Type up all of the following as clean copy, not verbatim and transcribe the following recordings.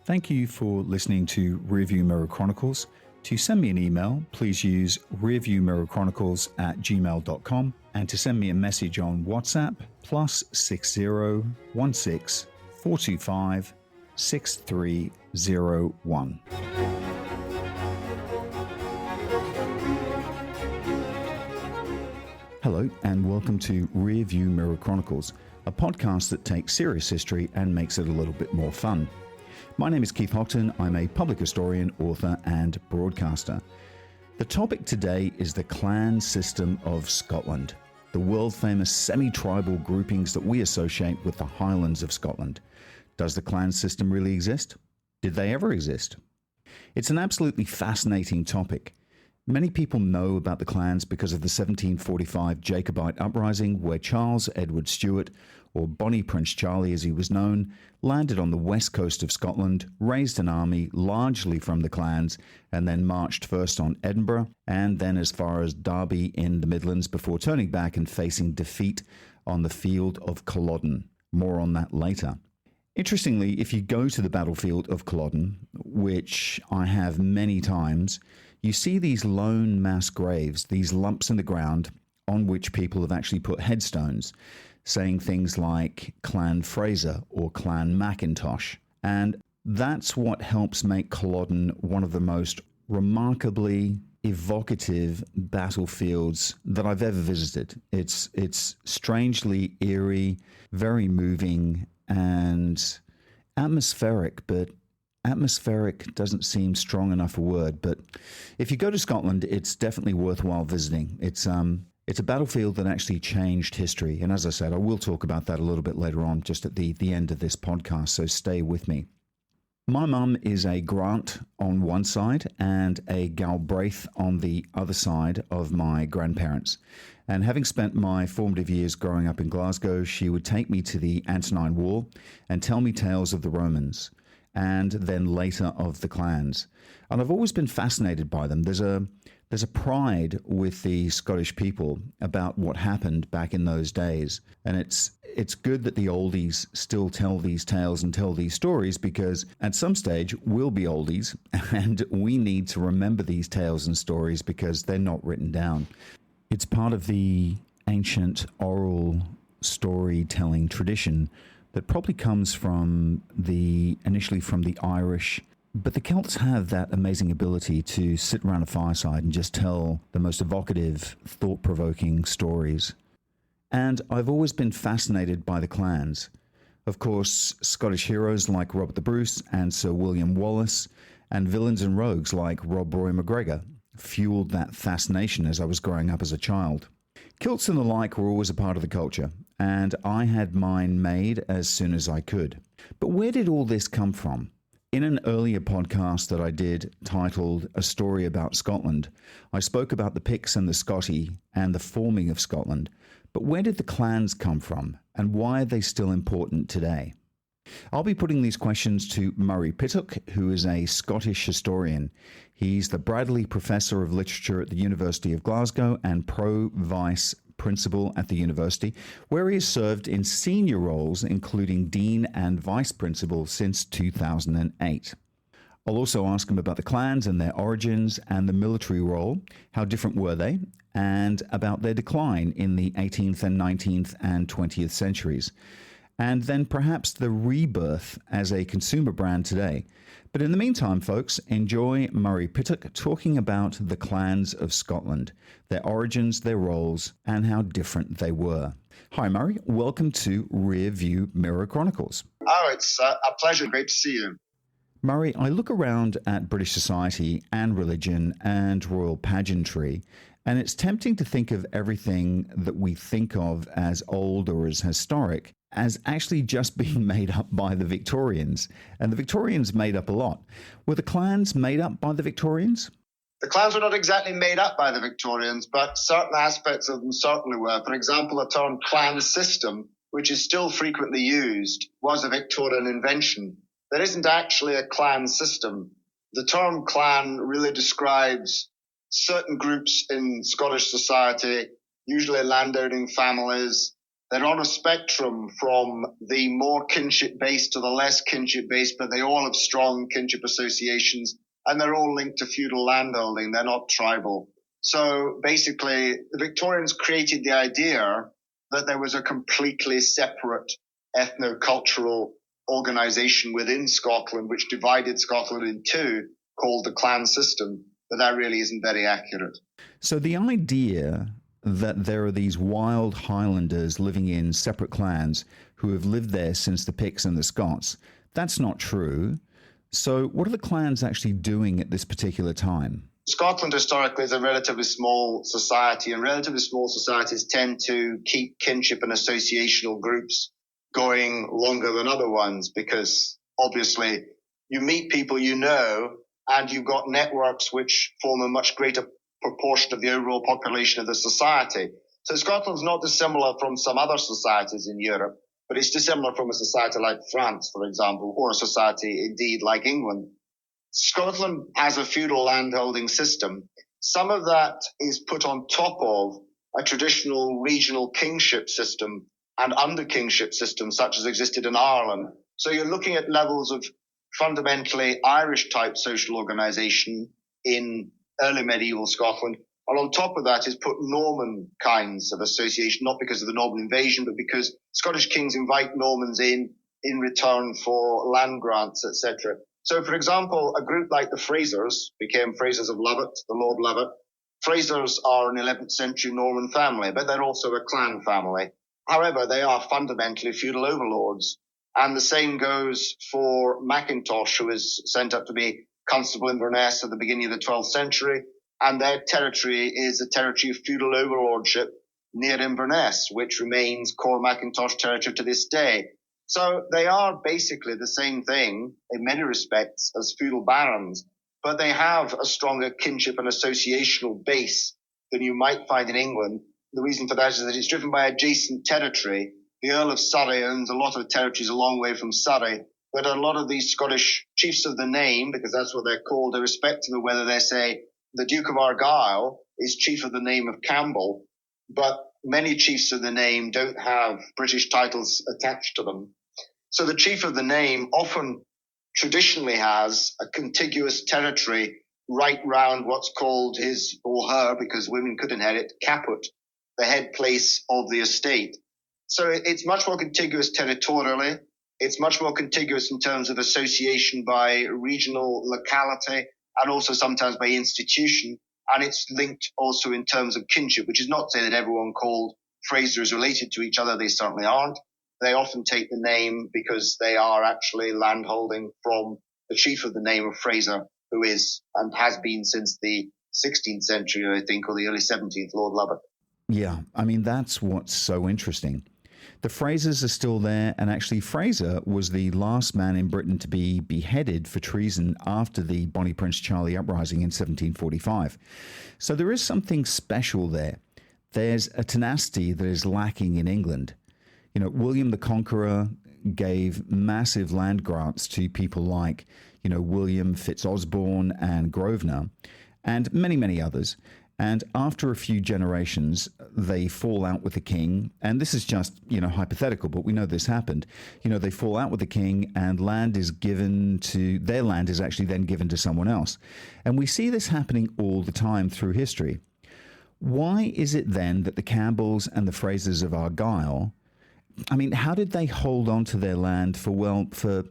Thank you for listening to Rearview Mirror Chronicles. To send me an email, please use rearviewmirrorchronicles@gmail.com, and to send me a message on WhatsApp, +60 16 425 6301. Hello, and welcome to Rearview Mirror Chronicles, a podcast that takes serious history and makes it a little bit more fun. My name is Keith Houghton. I'm a public historian, author, and broadcaster. The topic today is the clan system of Scotland, the world-famous semi-tribal groupings that we associate with the Highlands of Scotland. Does the clan system really exist? Did they ever exist? It's an absolutely fascinating topic. Many people know about the clans because of the 1745 Jacobite uprising, where Charles Edward Stuart, or Bonnie Prince Charlie as he was known, landed on the west coast of Scotland, raised an army largely from the clans, and then marched first on Edinburgh and then as far as Derby in the Midlands before turning back and facing defeat on the field of Culloden. More on that later. Interestingly, if you go to the battlefield of Culloden, which I have many times, you see these lone mass graves, these lumps in the ground on which people have actually put headstones, saying things like Clan Fraser or Clan Macintosh. And that's what helps make Culloden one of the most remarkably evocative battlefields that I've ever visited. It's strangely eerie, very moving, and atmospheric, but atmospheric doesn't seem strong enough a word. But if you go to Scotland, it's definitely worthwhile visiting. It's a battlefield that actually changed history. And as I said, I will talk about that a little bit later on, just at the end of this podcast, so stay with me. My mum is a Grant on one side and a Galbraith on the other side of my grandparents. And having spent my formative years growing up in Glasgow, she would take me to the Antonine War and tell me tales of the Romans, and then later of the clans. And I've always been fascinated by them. There's a pride with the Scottish people about what happened back in those days. And it's good that the oldies still tell these tales and tell these stories, because at some stage we'll be oldies and we need to remember these tales and stories because they're not written down. It's part of the ancient oral storytelling tradition that probably comes initially from the Irish. But the Celts have that amazing ability to sit around a fireside and just tell the most evocative, thought-provoking stories. And I've always been fascinated by the clans. Of course, Scottish heroes like Robert the Bruce and Sir William Wallace, and villains and rogues like Rob Roy McGregor fueled that fascination as I was growing up as a child. Kilts and the like were always a part of the culture, and I had mine made as soon as I could. But where did all this come from? In an earlier podcast that I did titled A Story About Scotland, I spoke about the Picts and the Scotty and the forming of Scotland. But where did the clans come from, and why are they still important today? I'll be putting these questions to Murray Pittock, who is a Scottish historian. He's the Bradley Professor of Literature at the University of Glasgow and Pro-Vice Principal at the university, where he has served in senior roles, including Dean and Vice Principal since 2008. I'll also ask him about the clans and their origins and the military role, how different were they, and about their decline in the 18th and 19th and 20th centuries. And then perhaps the rebirth as a consumer brand today. But in the meantime, folks, enjoy Murray Pittock talking about the clans of Scotland, their origins, their roles, and how different they were. Hi, Murray. Welcome to Rearview Mirror Chronicles. Oh, it's a pleasure. Great to see you. Murray, I look around at British society and religion and royal pageantry, and it's tempting to think of everything that we think of as old or as historic as actually just being made up by the Victorians. And the Victorians made up a lot. Were the clans made up by the Victorians? The clans were not exactly made up by the Victorians, but certain aspects of them certainly were. For example, the term clan system, which is still frequently used, was a Victorian invention. There isn't actually a clan system. The term clan really describes certain groups in Scottish society, usually landowning families, They're on a spectrum from the more kinship-based to the less kinship-based, but they all have strong kinship associations, and they're all linked to feudal landholding. They're not tribal. So basically, the Victorians created the idea that there was a completely separate ethno-cultural organization within Scotland, which divided Scotland in two, called the clan system, but that really isn't very accurate. So the idea that there are these wild Highlanders living in separate clans who have lived there since the Picts and the Scots, that's not true. So what are the clans actually doing at this particular time? Scotland historically is a relatively small society, and relatively small societies tend to keep kinship and associational groups going longer than other ones, because obviously you meet people you know, and you've got networks which form a much greater proportion of the overall population of the society. So Scotland's not dissimilar from some other societies in Europe, but it's dissimilar from a society like France, for example, or a society indeed like England. Scotland has a feudal landholding system. Some of that is put on top of a traditional regional kingship system and under kingship systems such as existed in Ireland. So you're looking at levels of fundamentally Irish type social organization in early medieval Scotland. And on top of that is put Norman kinds of association, not because of the Norman invasion, but because Scottish kings invite Normans in return for land grants, etc. So, for example, a group like the Frasers became Frasers of Lovat, the Lord Lovat. Frasers are an 11th century Norman family, but they're also a clan family. However, they are fundamentally feudal overlords. And the same goes for Macintosh, who was sent up to be Constable Inverness at the beginning of the 12th century. And their territory is a territory of feudal overlordship near Inverness, which remains core Macintosh territory to this day. So they are basically the same thing in many respects as feudal barons, but they have a stronger kinship and associational base than you might find in England. The reason for that is that it's driven by adjacent territory. The Earl of Surrey owns a lot of territories a long way from Surrey, but a lot of these Scottish chiefs of the name, because that's what they're called, irrespective of whether they say the Duke of Argyll is chief of the name of Campbell, but many chiefs of the name don't have British titles attached to them. So the chief of the name often traditionally has a contiguous territory right round what's called his or her, because women could inherit, caput, the head place of the estate. So it's much more contiguous territorially. It's much more contiguous in terms of association by regional locality and also sometimes by institution. And it's linked also in terms of kinship, which is not to say that everyone called Fraser is related to each other. They certainly aren't. They often take the name because they are actually landholding from the chief of the name of Fraser, who is and has been since the 16th century, I think, or the early 17th, Lord Lovat. Yeah, I mean, that's what's so interesting. The Frasers are still there, and actually Fraser was the last man in Britain to be beheaded for treason after the Bonnie Prince Charlie uprising in 1745. So there is something special there. There's a tenacity that is lacking in England. You know, William the Conqueror gave massive land grants to people like, you know, William Fitzosborne and Grosvenor, and many, many others. And after a few generations, they fall out with the king. And this is just, you know, hypothetical, but we know this happened. You know, they fall out with the king and land is given to, their land is actually then given to someone else. And we see this happening all the time through history. Why is it then that the Campbells and the Frasers of Argyll, I mean, how did they hold on to their land for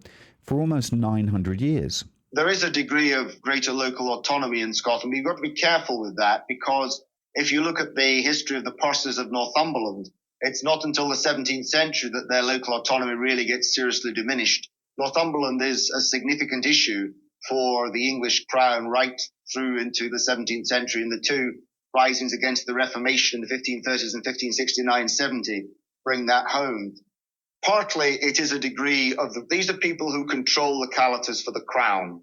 almost 900 years? There is a degree of greater local autonomy in Scotland. You've got to be careful with that, because if you look at the history of the Percys of Northumberland, it's not until the 17th century that their local autonomy really gets seriously diminished. Northumberland is a significant issue for the English crown right through into the 17th century, and the two risings against the Reformation in the 1530s and 1569-70 bring that home. Partly it is a degree of these are people who control localities for the crown,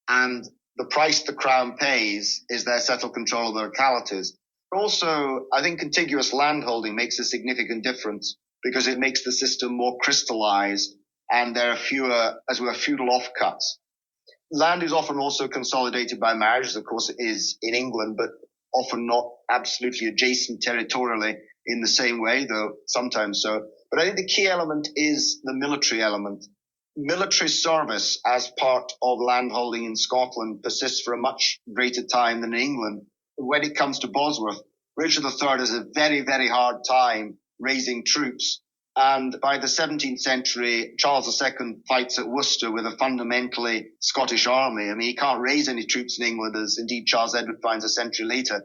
and the price the crown pays is their settled control of the localities. Also, I think contiguous landholding makes a significant difference because it makes the system more crystallized and there are fewer, as it were, feudal offcuts. Land is often also consolidated by marriage, as of course it is in England, but often not absolutely adjacent territorially. in the same way, though sometimes so. But I think the key element is the military element. Military service as part of landholding in Scotland persists for a much greater time than in England. When it comes to Bosworth, Richard III has a very, very hard time raising troops. And by the 17th century, Charles II fights at Worcester with a fundamentally Scottish army. I mean, he can't raise any troops in England, as indeed Charles Edward finds a century later.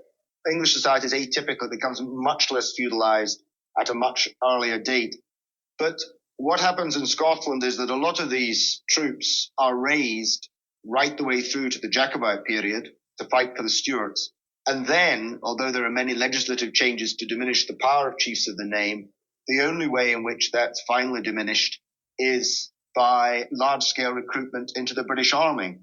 English society is atypical. It becomes much less feudalized at a much earlier date. But what happens in Scotland is that a lot of these troops are raised right the way through to the Jacobite period to fight for the Stuarts. And then, although there are many legislative changes to diminish the power of chiefs of the name, the only way in which that's finally diminished is by large-scale recruitment into the British Army.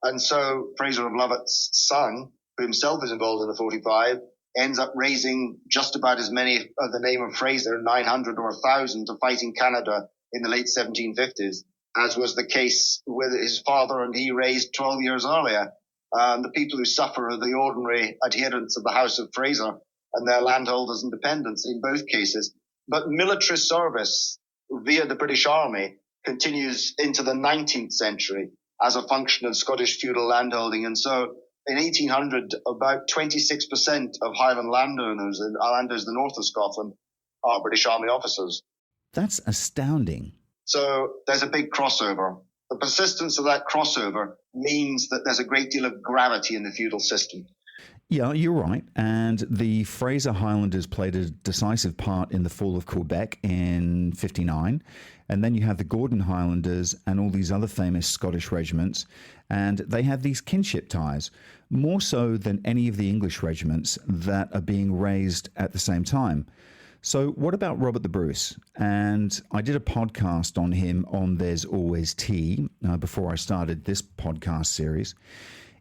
And so Fraser of Lovat's son, who himself is involved in the 45, ends up raising just about as many of the name of Fraser, 900 or 1,000, to fight in Canada in the late 1750s, as was the case with his father, and he raised 12 years earlier. The people who suffer are the ordinary adherents of the House of Fraser and their landholders and dependents in both cases. But military service via the British Army continues into the 19th century as a function of Scottish feudal landholding. And so in 1800, about 26% of Highland landowners and landowners in the north of Scotland are British Army officers. That's astounding. So there's a big crossover. The persistence of that crossover means that there's a great deal of gravity in the feudal system. Yeah, you're right. And the Fraser Highlanders played a decisive part in the fall of Quebec in 59. And then you have the Gordon Highlanders and all these other famous Scottish regiments. And they have these kinship ties, more so than any of the English regiments that are being raised at the same time. So what about Robert the Bruce? And I did a podcast on him on There's Always Tea before I started this podcast series.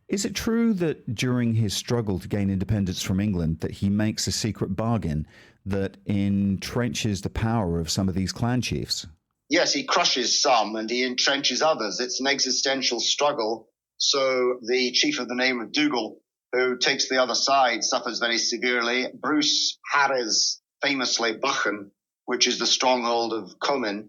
Is it true that during his struggle to gain independence from England that he makes a secret bargain that entrenches the power of some of these clan chiefs? Yes, he crushes some and he entrenches others. It's an existential struggle. So the chief of the name of Dougal, who takes the other side, suffers very severely. Bruce harries famously Buchan, which is the stronghold of Comyn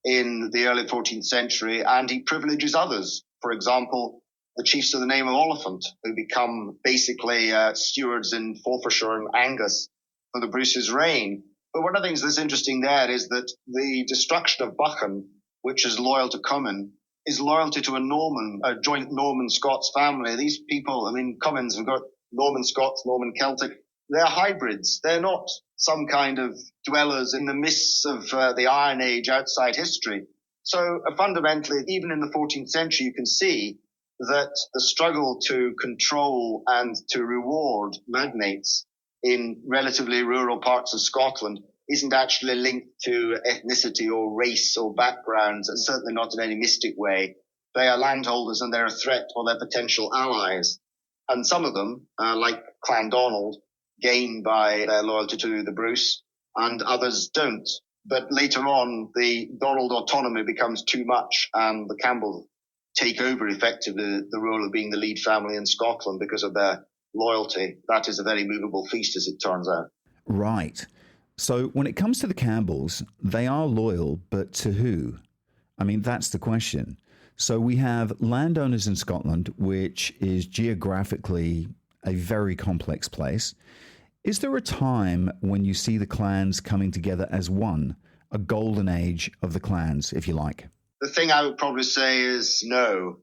in the early 14th century, and he privileges others. For example, the chiefs of the name of Oliphant, who become basically stewards in Forfarshire and Angus for the Bruce's reign. But one of the things that's interesting there is that the destruction of Buchan, which is loyal to Comyn, is loyalty to a joint Norman-Scots family. These people, I mean, Comyns have got Norman-Scots, Norman-Celtic. They're hybrids. They're not some kind of dwellers in the mists of the Iron Age outside history. So fundamentally, even in the 14th century, you can see that the struggle to control and to reward magnates in relatively rural parts of Scotland isn't actually linked to ethnicity or race or backgrounds, and certainly not in any mystic way. They are landholders and they're a threat or they're potential allies. And some of them, like Clan Donald, gain by their loyalty to the Bruce, and others don't. But later on, the Donald autonomy becomes too much, and the Campbells take over effectively the role of being the lead family in Scotland because of their loyalty. That is a very movable feast, as it turns out. Right. So when it comes to the Campbells, they are loyal, but to who? I mean, that's the question. So we have landowners in Scotland, which is geographically a very complex place. Is there a time when you see the clans coming together as one, a golden age of the clans, if you like? The thing I would probably say is no.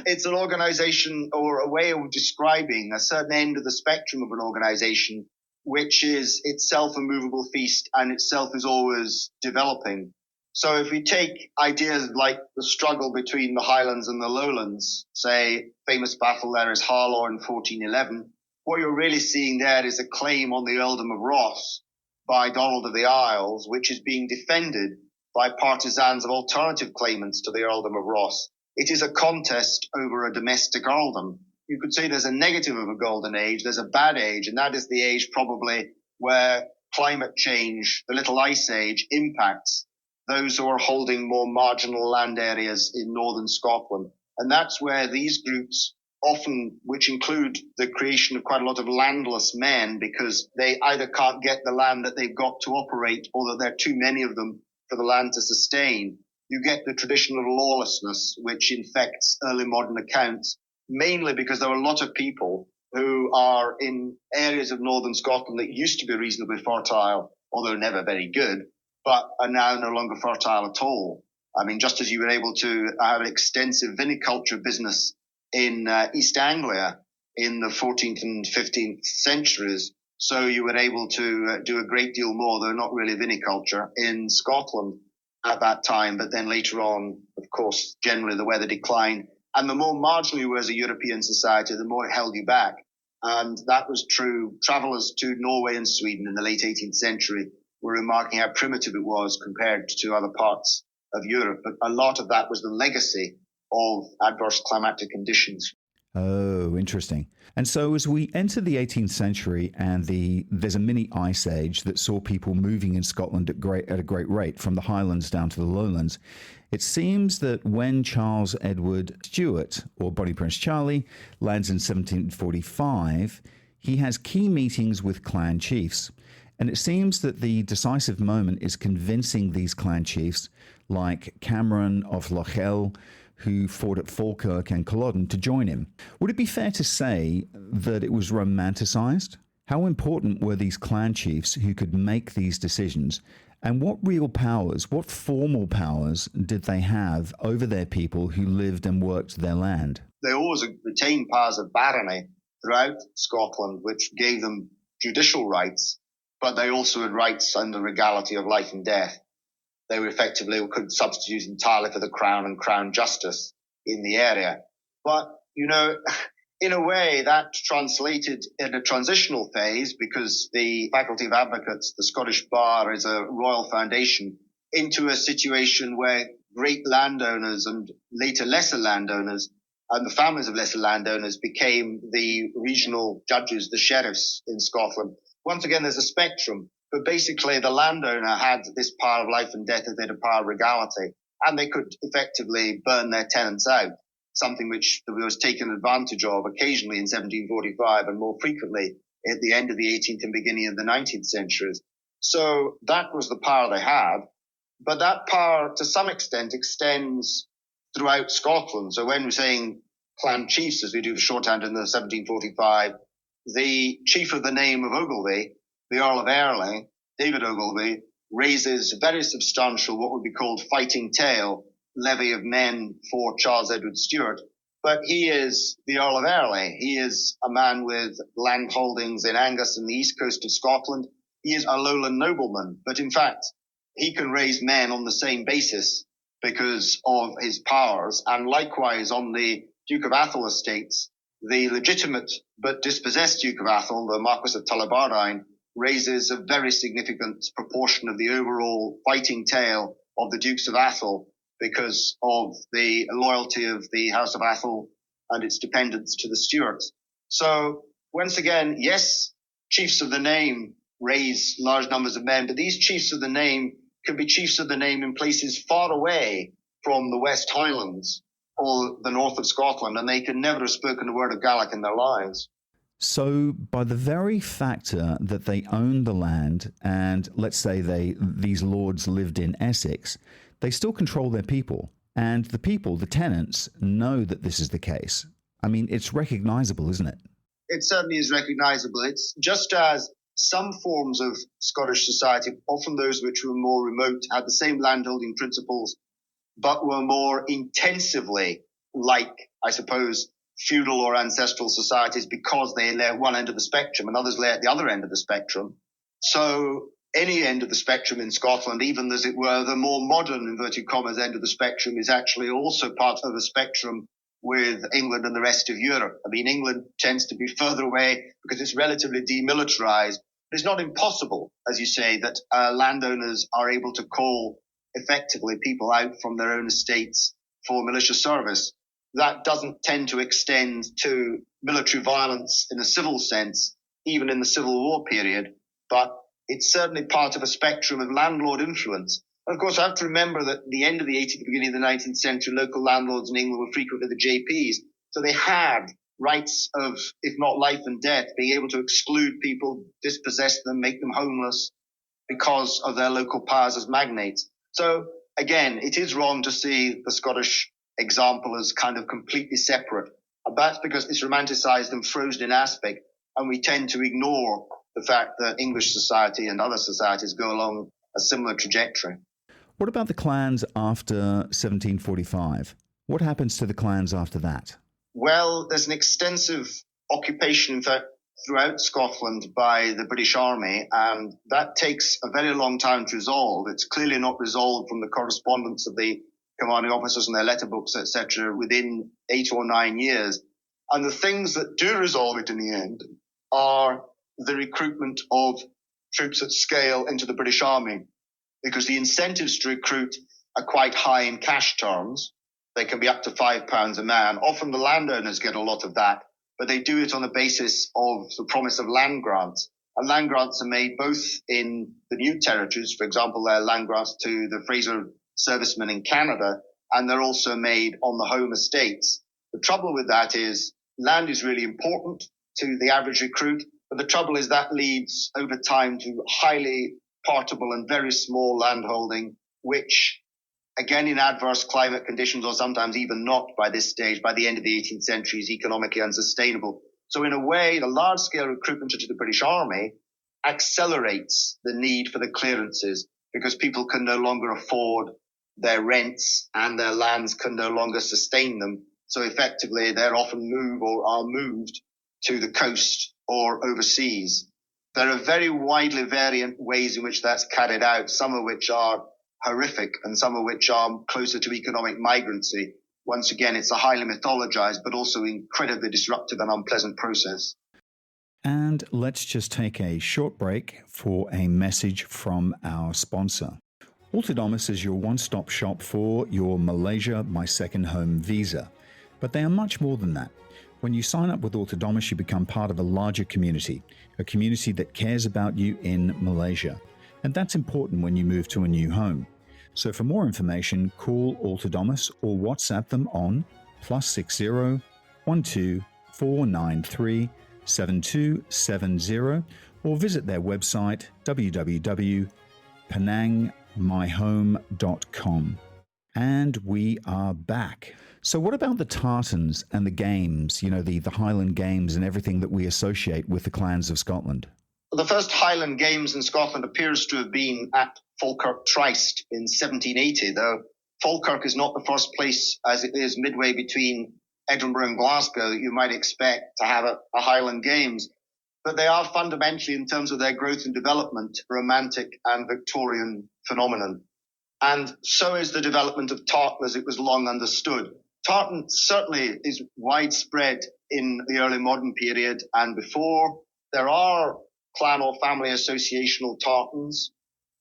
It's an organization or a way of describing a certain end of the spectrum of an organization, which is itself a movable feast and itself is always developing. So if we take ideas like the struggle between the Highlands and the Lowlands, say famous battle there is Harlaw in 1411, what you're really seeing there is a claim on the earldom of Ross by Donald of the Isles, which is being defended by partisans of alternative claimants to the earldom of Ross. It is a contest over a domestic earldom. You could say there's a negative of a golden age, there's a bad age, and that is the age probably where climate change, the Little Ice Age, impacts those who are holding more marginal land areas in northern Scotland. And that's where these groups often which include the creation of quite a lot of landless men because they either can't get the land that they've got to operate or that there are too many of them for the land to sustain. You get the tradition of lawlessness, which infects early modern accounts, mainly because there are a lot of people who are in areas of northern Scotland that used to be reasonably fertile, although never very good, but are now no longer fertile at all. I mean, just as you were able to have an extensive viniculture business in East Anglia in the 14th and 15th centuries, so you were able to do a great deal more, though not really viniculture, in Scotland at that time. But then later on, of course, generally the weather declined. And the more marginal you were as a European society, the more it held you back. And that was true. Travellers to Norway and Sweden in the late 18th century were remarking how primitive it was compared to other parts of Europe. But a lot of that was the legacy of adverse climatic conditions. Oh, interesting. And so as we enter the 18th century and there's a mini ice age that saw people moving in Scotland at a great rate from the Highlands down to the lowlands, it seems that when Charles Edward Stuart, or Bonnie Prince Charlie, lands in 1745, he has key meetings with clan chiefs. And it seems that the decisive moment is convincing these clan chiefs like Cameron of Lochel, who fought at Falkirk and Culloden, to join him. Would it be fair to say that it was romanticized? How important were these clan chiefs who could make these decisions? And what real powers, what formal powers did they have over their people who lived and worked their land? They always retained powers of barony throughout Scotland, which gave them judicial rights, but they also had rights under regality of life and death. They were effectively could substitute entirely for the crown and crown justice in the area. But, you know, in a way that translated in a transitional phase, because the Faculty of Advocates, the Scottish Bar, is a royal foundation, into a situation where great landowners and later lesser landowners and the families of lesser landowners became the regional judges, the sheriffs in Scotland. Once again, there's a spectrum. But basically, the landowner had this power of life and death as they had a power of regality, and they could effectively burn their tenants out, something which was taken advantage of occasionally in 1745 and more frequently at the end of the 18th and beginning of the 19th centuries. So that was the power they had, but that power to some extent extends throughout Scotland. So when we're saying clan chiefs, as we do for shorthand in the 1745, the chief of the name of Ogilvy, the Earl of Airlie, David Ogilvy, raises a very substantial, what would be called fighting tail, levy of men for Charles Edward Stuart. But he is the Earl of Airlie. He is a man with land holdings in Angus and the east coast of Scotland. He is a lowland nobleman. But in fact, he can raise men on the same basis because of his powers. And likewise on the Duke of Atholl estates, the legitimate but dispossessed Duke of Atholl, the Marquis of Tullibardine, raises a very significant proportion of the overall fighting tail of the Dukes of Atholl because of the loyalty of the House of Atholl and its dependence to the Stuarts. So once again, yes, chiefs of the name raise large numbers of men, but these chiefs of the name can be chiefs of the name in places far away from the West Highlands or the north of Scotland, and they can never have spoken a word of Gaelic in their lives. So by the very factor that they owned the land, and let's say these lords lived in Essex, they still control their people. And the people, the tenants, know that this is the case. I mean, it's recognizable, isn't it? It certainly is recognizable. It's just as some forms of Scottish society, often those which were more remote, had the same landholding principles, but were more intensively like, I suppose, feudal or ancestral societies because they lay at one end of the spectrum and others lay at the other end of the spectrum. So any end of the spectrum in Scotland, even as it were, the more modern, inverted commas, end of the spectrum is actually also part of a spectrum with England and the rest of Europe. I mean, England tends to be further away because it's relatively demilitarized. But it's not impossible, as you say, that landowners are able to call effectively people out from their own estates for militia service. That doesn't tend to extend to military violence in a civil sense, even in the Civil War period, but it's certainly part of a spectrum of landlord influence. And of course, I have to remember that at the end of the 18th, beginning of the 19th century, local landlords in England were frequently the JPs. So they had rights of, if not life and death, being able to exclude people, dispossess them, make them homeless because of their local powers as magnates. So again, it is wrong to see the Scottish example as kind of completely separate. And that's because it's romanticized and frozen in aspect, and we tend to ignore the fact that English society and other societies go along a similar trajectory. What about the clans after 1745? What happens to the clans after that? Well, there's an extensive occupation, in fact, throughout Scotland by the British Army, and that takes a very long time to resolve. It's clearly not resolved from the correspondence of the commanding officers and their letterbooks, etc., within 8 or 9 years. And the things that do resolve it in the end are the recruitment of troops at scale into the British Army, because the incentives to recruit are quite high in cash terms. They can be up to £5 a man. Often the landowners get a lot of that, but they do it on the basis of the promise of land grants. And land grants are made both in the new territories, for example, there are land grants to the Fraser servicemen in Canada, and they're also made on the home estates. The trouble with that is land is really important to the average recruit, but the trouble is that leads over time to highly portable and very small landholding, which, again, in adverse climate conditions, or sometimes even not by this stage, by the end of the 18th century, is economically unsustainable. So in a way, the large-scale recruitment into the British Army accelerates the need for the clearances, because people can no longer afford their rents and their lands can no longer sustain them. So effectively, they're often moved or are moved to the coast or overseas. There are very widely variant ways in which that's carried out, some of which are horrific and some of which are closer to economic migrancy. Once again, it's a highly mythologized but also incredibly disruptive and unpleasant process. And let's just take a short break for a message from our sponsor. Autonomous is your one-stop shop for your Malaysia My Second Home visa. But they are much more than that. When you sign up with Autonomous, you become part of a larger community, a community that cares about you in Malaysia. And that's important when you move to a new home. So for more information, call Autonomous or WhatsApp them on +60 12 493 7270 or visit their website www.penangmyhome.com. And we are back. So what about the tartans and the games, the Highland games and everything that we associate with the clans of Scotland? The first Highland Games in Scotland appears to have been at Falkirk Tryst in 1780, though Falkirk is not the first place, as it is midway between Edinburgh and Glasgow, that you might expect to have a Highland Games. But they are fundamentally, in terms of their growth and development, a romantic and Victorian phenomenon. And so is the development of tartan as it was long understood. Tartan certainly is widespread in the early modern period and before. There are clan or family associational tartans,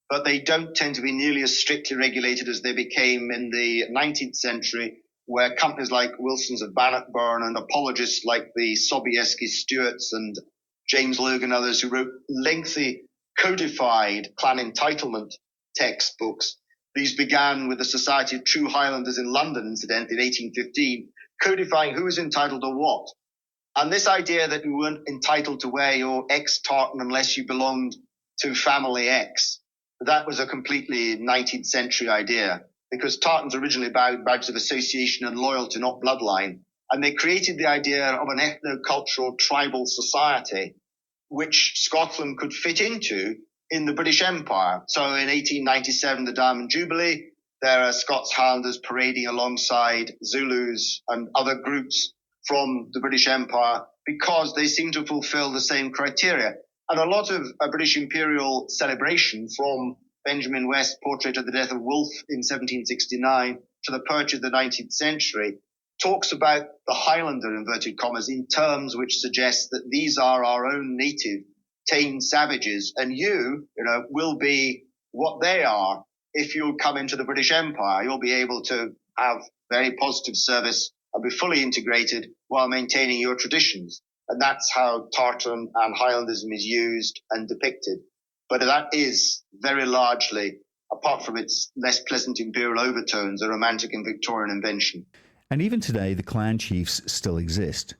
but they don't tend to be nearly as strictly regulated as they became in the 19th century, where companies like Wilson's of Bannockburn and apologists like the Sobieski Stewarts and James Logan and others who wrote lengthy codified clan entitlement textbooks. These began with the Society of True Highlanders in London, incidentally, in 1815, codifying who was entitled to what. And this idea that you weren't entitled to wear your X tartan unless you belonged to family X, that was a completely 19th century idea, because tartans originally badges of association and loyalty, not bloodline. And they created the idea of an ethno-cultural tribal society, which Scotland could fit into in the British Empire. So in 1897, the Diamond Jubilee, there are Scots Highlanders parading alongside Zulus and other groups from the British Empire because they seem to fulfill the same criteria. And a lot of British imperial celebration, from Benjamin West's Portrait of the Death of Wolfe in 1769 to the purge of the 19th century, talks about the Highlander, inverted commas, in terms which suggest that these are our own native tame savages, and you will be what they are. If you come into the British Empire, you'll be able to have very positive service and be fully integrated while maintaining your traditions. And that's how tartan and Highlandism is used and depicted. But that is very largely, apart from its less pleasant imperial overtones, a romantic and Victorian invention. And even today, the clan chiefs still exist.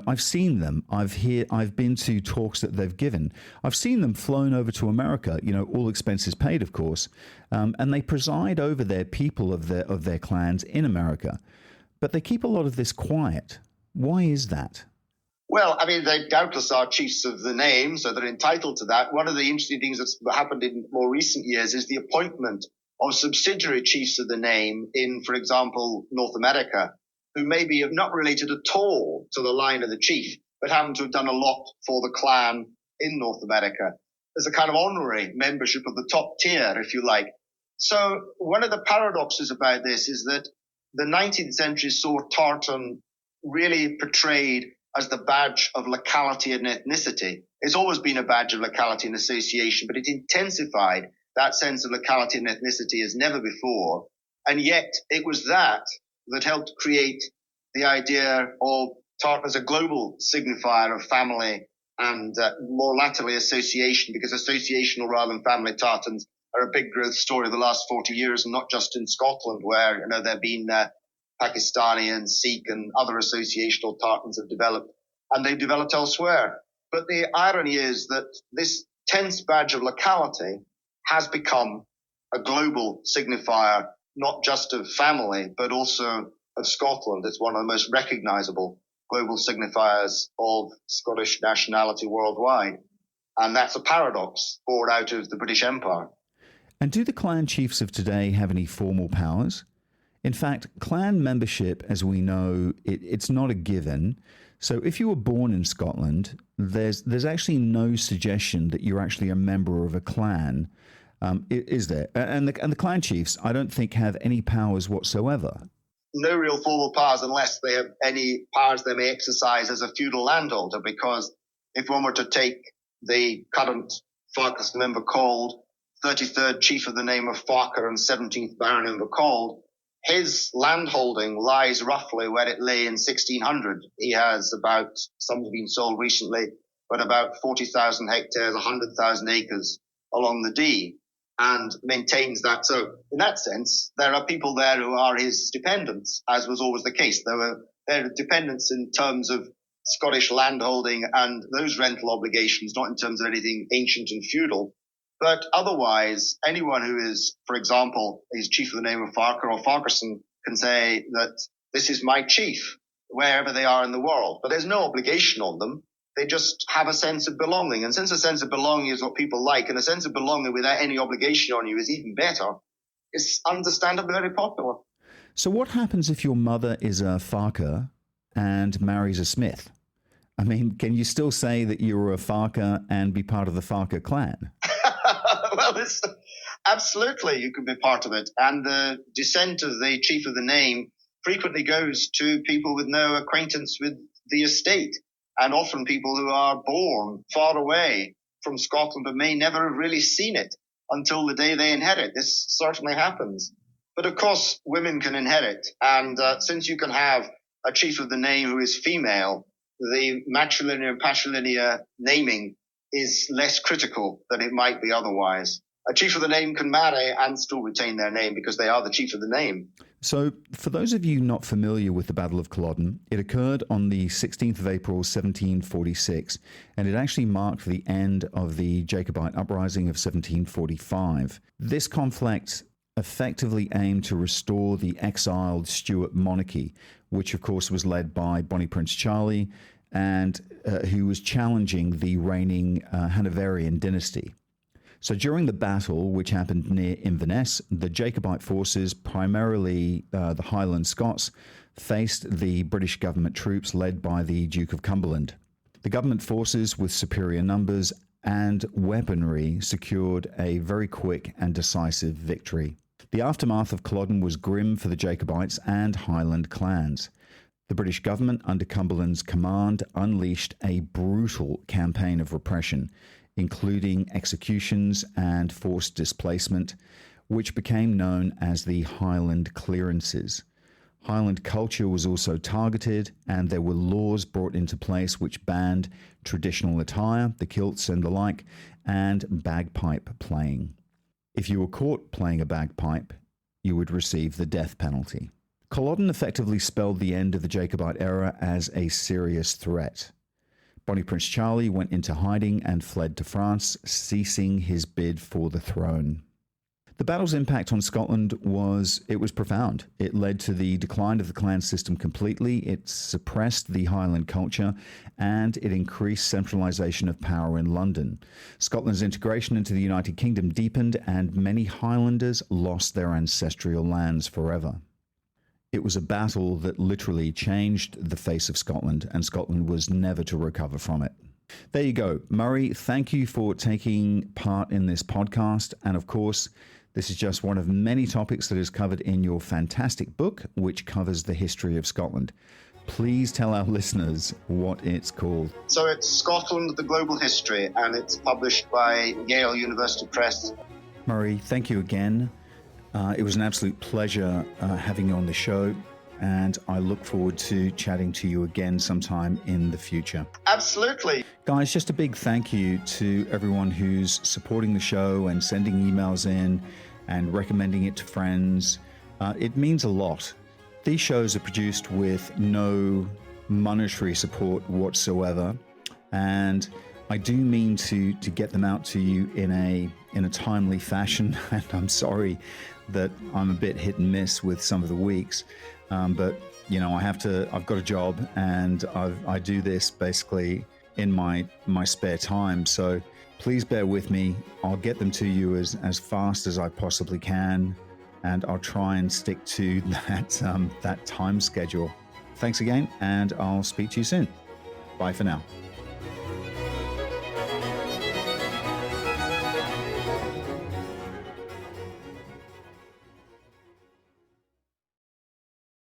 I've seen them. I've been to talks that they've given. I've seen them flown over to America, all expenses paid, of course. And they preside over their people of their clans in America. But they keep a lot of this quiet. Why is that? Well, I mean, they doubtless are chiefs of the name, so they're entitled to that. One of the interesting things that's happened in more recent years is the appointment of subsidiary chiefs of the name in, for example, North America, who maybe have not related at all to the line of the chief, but happen to have done a lot for the clan in North America. There's a kind of honorary membership of the top tier, if you like. So one of the paradoxes about this is that the 19th century saw tartan really portrayed as the badge of locality and ethnicity. It's always been a badge of locality and association, but it intensified that sense of locality and ethnicity as never before. And yet it was that helped create the idea of tartan as a global signifier of family and more latterly association, because associational rather than family tartans are a big growth story of the last 40 years, and not just in Scotland, where there have been Pakistani and Sikh and other associational tartans have developed, and they've developed elsewhere. But the irony is that this tense badge of locality has become a global signifier, not just of family, but also of Scotland. It's one of the most recognizable global signifiers of Scottish nationality worldwide. And that's a paradox born out of the British Empire. And do the clan chiefs of today have any formal powers? In fact, clan membership, as we know, it's not a given. So if you were born in Scotland, there's actually no suggestion that you're actually a member of a clan, is there? And the clan chiefs, I don't think, have any powers whatsoever. No real formal powers unless they have any powers they may exercise as a feudal landholder, because if one were to take the current Farkas Invercald, 33rd chief of the name of Farker and 17th Baron Invercald, his landholding lies roughly where it lay in 1600. He has about, some have been sold recently, but about 40,000 hectares, 100,000 acres along the Dee, and maintains that. So in that sense, there are people there who are his dependents, as was always the case. They're dependents in terms of Scottish landholding and those rental obligations, not in terms of anything ancient and feudal. But otherwise, anyone who is, for example, is chief of the name of Farker or Farquharson can say that this is my chief, wherever they are in the world. But there's no obligation on them. They just have a sense of belonging. And since a sense of belonging is what people like, and a sense of belonging without any obligation on you is even better, it's understandably very popular. So what happens if your mother is a Farker and marries a Smith? I mean, can you still say that you're a Farker and be part of the Farker clan? Well, absolutely, you can be part of it. And the descent of the chief of the name frequently goes to people with no acquaintance with the estate, and often people who are born far away from Scotland but may never have really seen it until the day they inherit. This certainly happens. But of course, women can inherit. And since you can have a chief of the name who is female, the matrilinear and patrilinear naming is less critical than it might be otherwise. A chief of the name can marry and still retain their name because they are the chief of the name. So for those of you not familiar with the Battle of Culloden, it occurred on the 16th of April, 1746, and it actually marked the end of the Jacobite uprising of 1745. This conflict effectively aimed to restore the exiled Stuart monarchy, which of course was led by Bonnie Prince Charlie, and who was challenging the reigning Hanoverian dynasty. So during the battle, which happened near Inverness, the Jacobite forces, primarily the Highland Scots, faced the British government troops led by the Duke of Cumberland. The government forces, with superior numbers and weaponry, secured a very quick and decisive victory. The aftermath of Culloden was grim for the Jacobites and Highland clans. The British government, under Cumberland's command, unleashed a brutal campaign of repression, including executions and forced displacement, which became known as the Highland Clearances. Highland culture was also targeted, and there were laws brought into place which banned traditional attire, the kilts and the like, and bagpipe playing. If you were caught playing a bagpipe, you would receive the death penalty. Culloden effectively spelled the end of the Jacobite era as a serious threat. Bonnie Prince Charlie went into hiding and fled to France, ceasing his bid for the throne. The battle's impact on Scotland was profound. It led to the decline of the clan system completely, it suppressed the Highland culture, and it increased centralisation of power in London. Scotland's integration into the United Kingdom deepened, and many Highlanders lost their ancestral lands forever. It was a battle that literally changed the face of Scotland, and Scotland was never to recover from it. There you go. Murray, thank you for taking part in this podcast. And of course, this is just one of many topics that is covered in your fantastic book, which covers the history of Scotland. Please tell our listeners what it's called. So it's Scotland, the Global History, and it's published by Yale University Press. Murray, thank you again. It was an absolute pleasure having you on the show, and I look forward to chatting to you again sometime in the future. Absolutely. Guys, just a big thank you to everyone who's supporting the show and sending emails in and recommending it to friends. It means a lot. These shows are produced with no monetary support whatsoever, and I do mean to get them out to you in a timely fashion, and I'm sorry that I'm a bit hit and miss with some of the weeks, but you know, I've got a job, and I do this basically in my spare time, so please bear with me. I'll get them to you as fast as I possibly can, and I'll try and stick to that time schedule. Thanks again, and I'll speak to you soon. Bye for now.